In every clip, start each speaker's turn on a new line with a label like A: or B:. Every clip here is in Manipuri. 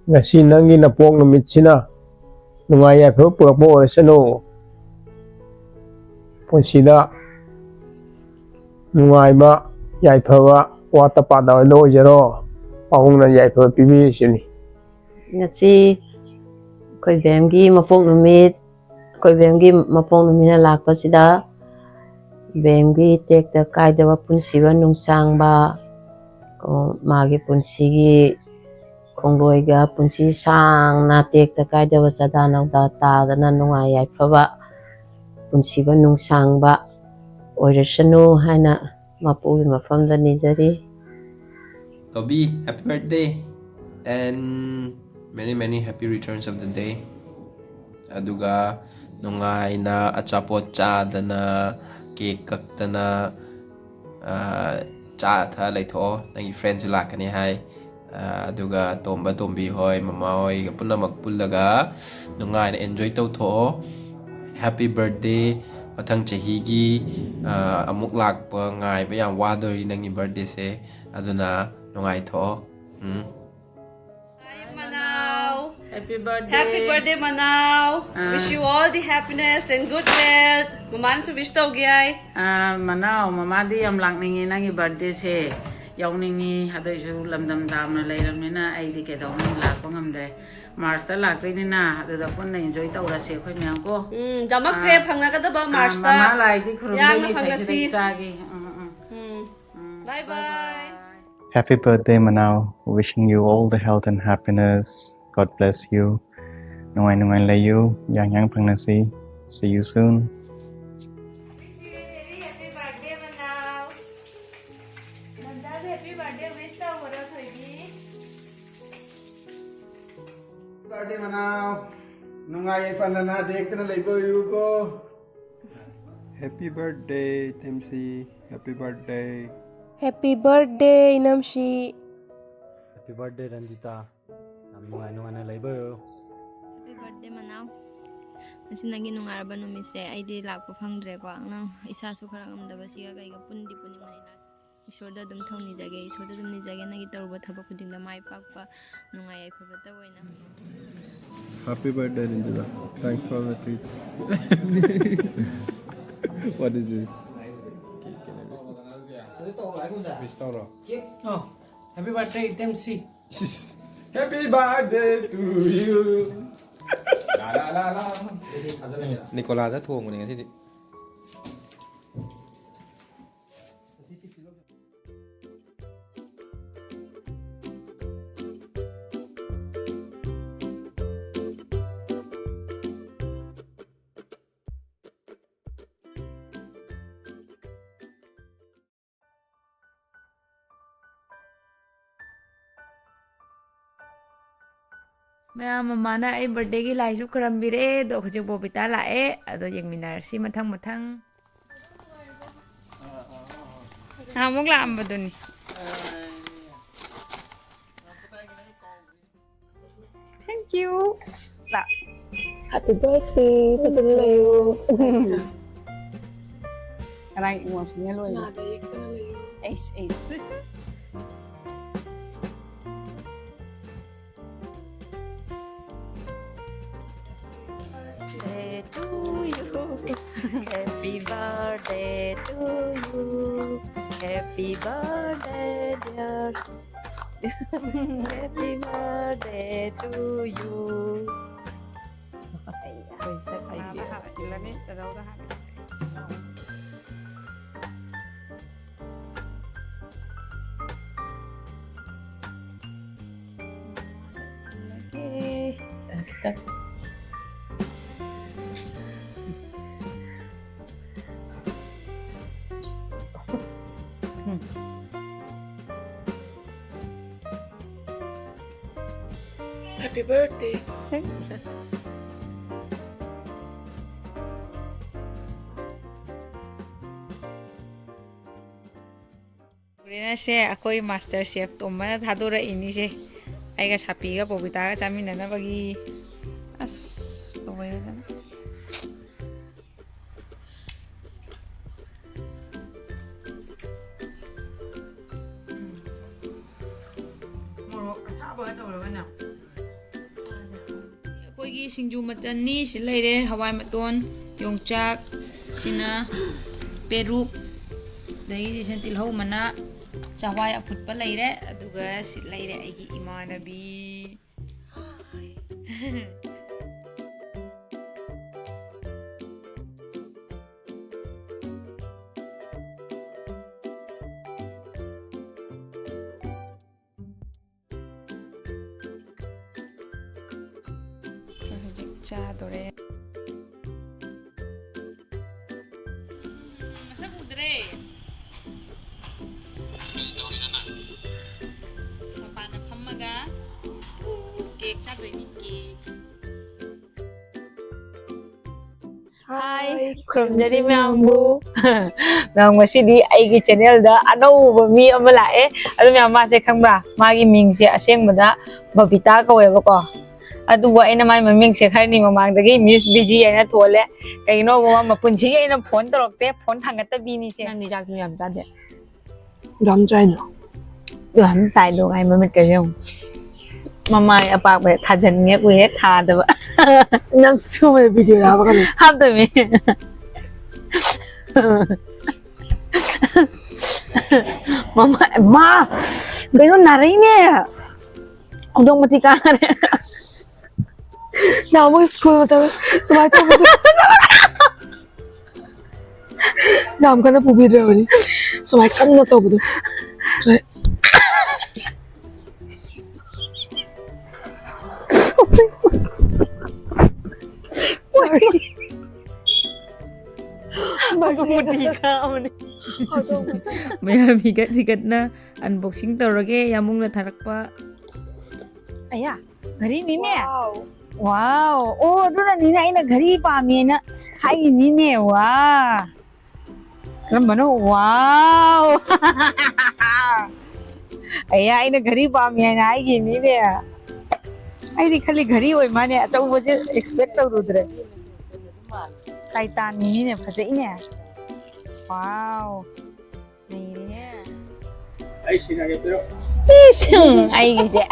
A: ngasi nangi na pong numitsina nungai ya pho pur mo sano punsida nungai ba yai phawa wata pa da no jero paung na yai pho pibi sini
B: ngasi koi bemgi mapok numit na lakpasida bemgi tekta kaidaba punsiba nungsangba ko magi punsigi khongloiga punsi sangna tekta kaidaba chadanawda tadana nungai yaifaba punsiba nungsangba oirasanu haina mapugi mafamda nijari.
C: Toby, happy birthday and many happy returns of the day. Aduga nungai na achapot chadana cake kaktana cha tha laitho nangi friends lakani hai aduga tomba tombi hoi mama hoi ga punamak pullaga nungai na enjoy tawtho. Happy birthday mathang chahi gi amuk lakpa ngai ba yam wadori nangi birthday se aduna nungai tho.
D: Hi Manaw!
E: Happy birthday.
D: Happy birthday Manaw! Wish you all the happiness and good health. Mama to wish tau gyai.
E: Manaw, mama di yam lakningi nangi birthday se yawningi hadoisu lamdam damna leiramnina ai di kedaw nang lakpa ngamdre. Mars ta laktoi ni na aduda punna enjoy tawrase khoi myam ko.
D: Jamak kre phangna ka ba Mars ta.
E: Mama lai di khurumdei sai sai chagi.
D: Bye bye.
F: Happy birthday, Manaw. Wishing you all the health and happiness. God bless you. Nungai nungai lay you. Yang pangnasi. See you soon.
D: Wish you a very happy birthday Manaw. Nanda happy birthday wish tau hora thoigi.
G: Birthday Manaw. Nungai panana dektana leibayu ko.
H: Happy birthday, Timsi. Happy birthday.
I: Happy birthday, Inamshi.
J: Happy birthday, Ranjita. Nungai na labor.
K: Happy birthday, Manaw. Kasi nagi nungaraba numise ay di lakpo phangdre ko ang isa su khara ngamdaba siga kaiga pundi manila. Isorda dum thawni jage isorda dum ni jage nagi tawba thaba khudingda mai pakpa nungai ai phaba ta oina.
H: Happy birthday, Ranjita. Thanks for the treats. What is this?
J: Oh, happy birthday, Timsi.
G: Happy birthday to you. La la la la.
C: Nicola đã thua một ngày thế.
L: Maya mama na ay birthday gi lai su karambire do khuje bobita la e ado yengminar si mathang mathang amuk la ambaduni thank you la
B: Happy birthday pasalayo.
E: Karai uang sini lo. Nada ace.
L: birthday to you. Happy birthday to you. Happy birthday, dear. Happy birthday to you. Bisa kayak gitu.
B: Okay.
I: Happy birthday.
L: Rina se akoi master chef tomana thadora ini se aiga sapi ga bobita ga chamina na bagi as oya na moro asa ba to ro na ꯑꯩꯒꯤ ꯁꯤꯡꯖꯨ ꯃꯆꯜꯅꯤ ꯁꯤ ꯂꯩꯔꯦ ꯍꯋꯥꯏ ꯃꯇꯣꯟ ꯌꯣꯡꯆꯥꯛ ꯁꯤꯅ ꯄꯦꯔꯨꯛ ꯑꯗꯒꯤꯗꯤ ꯁꯤꯅ ꯇꯤꯜꯍꯧ ꯃꯅꯥ ꯆꯋꯥꯏ ꯑꯐꯨꯠꯄ ꯂꯩꯔꯦ ꯑꯗꯨꯒ ꯁꯤ ꯂꯩꯔꯦ ꯑꯩꯒꯤ ꯏꯃꯥꯟꯅꯕꯤ hꯧꯖꯤꯛ ꯆꯥꯗꯣꯔꯦ ꯃꯁꯛ ꯎꯗ꯭ꯔꯦ ꯃꯄꯥꯟꯗ ꯐꯝꯃꯒ ꯀꯦꯛ ꯆꯥꯗꯣꯏꯅꯤ cake
B: Hi, khurumjari myaambu. Nang masidi aigi channel da anouba mi ama lae. Adu myam ma se khangbra. Magi ming se asengmada Babita kaweba ko. Adu wa aina mai maming se kharni mamangdagi Miss BG aina thole. Kaino mama mapunchi aina phone torokte phone thangata bi ni se. Nang ni jak myam ta de.
I: Dam china.
B: Du ham sai lo ai mamit ka yong. Mama apak be thajan nge ku he tha da ba.
I: Nang sume video ra ba kan.
B: Hap da me. Mama ma kaino narai ne. Odong mati ka ne.
I: Na mo school mata sumai ta mata. Nam kana pubi ra ni. Sumai kan na to bu. Sorry.
L: mayam higat na unboxing tawrage yamung na tharakpa
B: Aya, ghari ni ne. Wow. Oh, adu na ni na ina ghari pami na. Hai ni ne. Wow. Karam bano. Wow. Aya ina ghari pami na hai ni ne. Ai di khali ghari oi mane atau boje expect taw rudre. Kaitan ni ne phajai ne. Wow. Nei ne.
G: Ai sinage pero
B: Isang ay gise.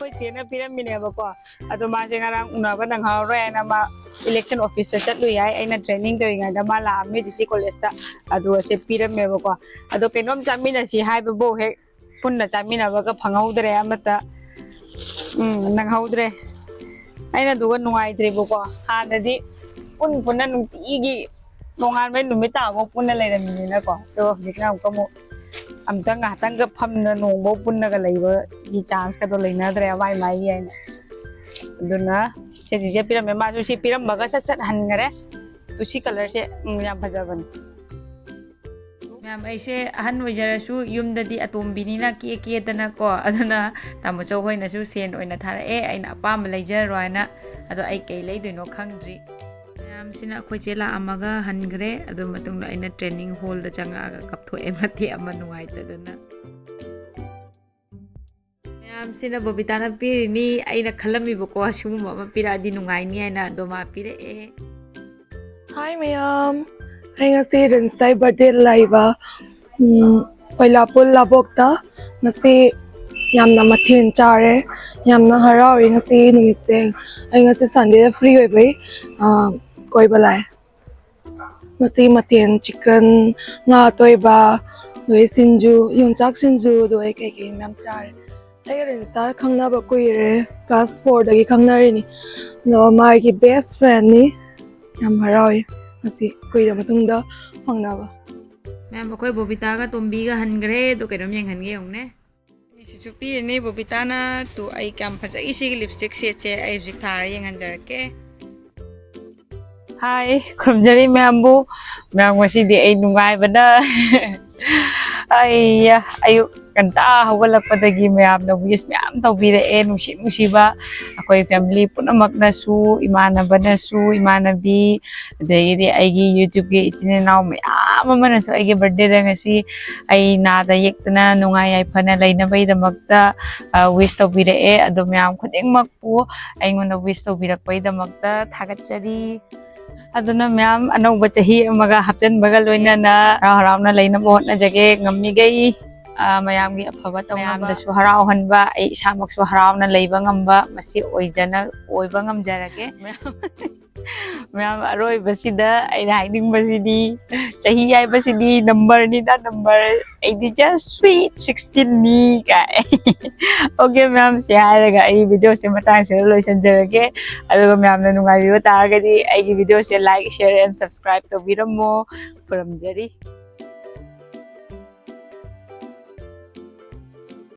B: Koi chena piramine ba ko. Ato ma se ngarang una ba nang hawre na ma election officer chatlu yai aina training to inga da mala ami disi college ta adu se pirame ba ko. Ado kenom chamina si hai ba bo he punna chamina ba ka phangaudre amata nang haudre. Aina duga nungai dre ba ko. Hanadi punna nungti nongan mai numita mo punna leiramini na ko. To hikna ko mo amtang hatang ka phamna nongbo punna ka leiba gi chance ka to leina dre mai mai yaina aduna se je piram ma su si piram baga sat han ngare tu si color se yam bhajaban
L: mayam aise ahan wajarasu yumdadi atombini na ki dana ko aduna tamo chau hoina su sen oina thara aina apam leijaroina ado ai kei leidoino khangdri sina khoi chela amaga hangre adu matung la ina training hall da changa kaptho emati ama nuai ta dana mayam sina Babita na pirini aina khalami bako asum ma pira di nungai ni aina do ma pire
I: Hi mayam. Ai ngasi Rinsai birthday laiba. Paila pul labok ta ngasi yamna mathen chare yamna harawi ngasi numit se. Ai ngasi Sunday free oi bai. Koi balai masi matien chicken nga toiba noi sinju yongchak sinju doi ke myam char ai ren sta khangna ba koi re class 4 dagi khangna re ni no mai ki best friend ni yam haroi masi koi da matung da phangna ba
L: mayam koi Babita ga tombi ga hangre do kenom yang hange ongne ni supi ni Babita na tu ai kam phaja isi lipstick se che ai jik thar yang hanjar ke
B: Hi, khurumjari myaambu. Myam masidi ay nungai bana. Ay ayu kanta hawalakpadagi myam na wish myam tawbire nusiba akoy family punamak na su imanaba na su imanabi adagidi aigi YouTube gi itininaw myam man su aigi birthday da ngasi ay nada yektana nungai ay phana lainabay damakta wish tawbire ado myam khudingmak pu aingona wish tawbirakpay damakta thagatchari aduna myam anong bachahi amaga hapchen bagal loina na haraw na leina mo na jage ngammi gai ꯃꯌꯥꯝꯒꯤ ꯑꯐꯕ ꯃꯌꯥꯝꯗꯁꯨ ꯍꯔꯥꯎꯍꯟꯕ ꯑꯩ ꯏꯁꯥꯃꯛꯁꯨ ꯍꯔꯥꯎꯅ ꯂꯩꯕ ꯉꯝꯕ ꯃꯁꯤ ꯑꯣꯏꯕ ꯉꯝꯖꯔꯒꯦ ꯃꯌꯥꯝ ꯑꯔꯣꯏꯕꯁꯤꯗ ꯑꯩꯅ ꯍꯥꯏꯅꯤꯡꯕꯁꯤꯗꯤ ꯆꯍꯤ ꯍꯥꯏꯕꯁꯤꯗꯤ ꯅꯝꯕꯔꯅꯤꯗ ꯅꯝꯕꯔ ꯑꯩꯗꯤ just sweet 16ꯅꯤ ꯀꯥꯏ ꯑꯣꯀꯦ ꯃꯌꯥꯝ ꯁꯤ ꯍꯥꯏꯔꯒ ꯑꯩ ꯚꯤꯗꯤꯑꯣꯁꯦ ꯃꯇꯥꯡꯁꯤꯗ ꯂꯣꯏꯁꯤꯟꯖꯔꯒꯦ ꯑꯗꯨꯒ ꯃꯌꯥꯝꯅ ꯅꯨꯡꯉꯥꯏꯕꯤꯕ ꯇꯥꯔꯒꯗꯤ ꯑꯩꯒꯤ ꯚꯤꯗꯤꯑꯣꯁꯦ ꯂꯥꯏꯛ ꯁꯦꯌꯔ ꯑꯦꯟ ꯁꯕꯁꯀ꯭ꯔꯥꯏꯕ ꯇꯧꯕꯤꯔꯝꯃꯣ ꯈꯨꯔꯨꯝꯖꯔꯤ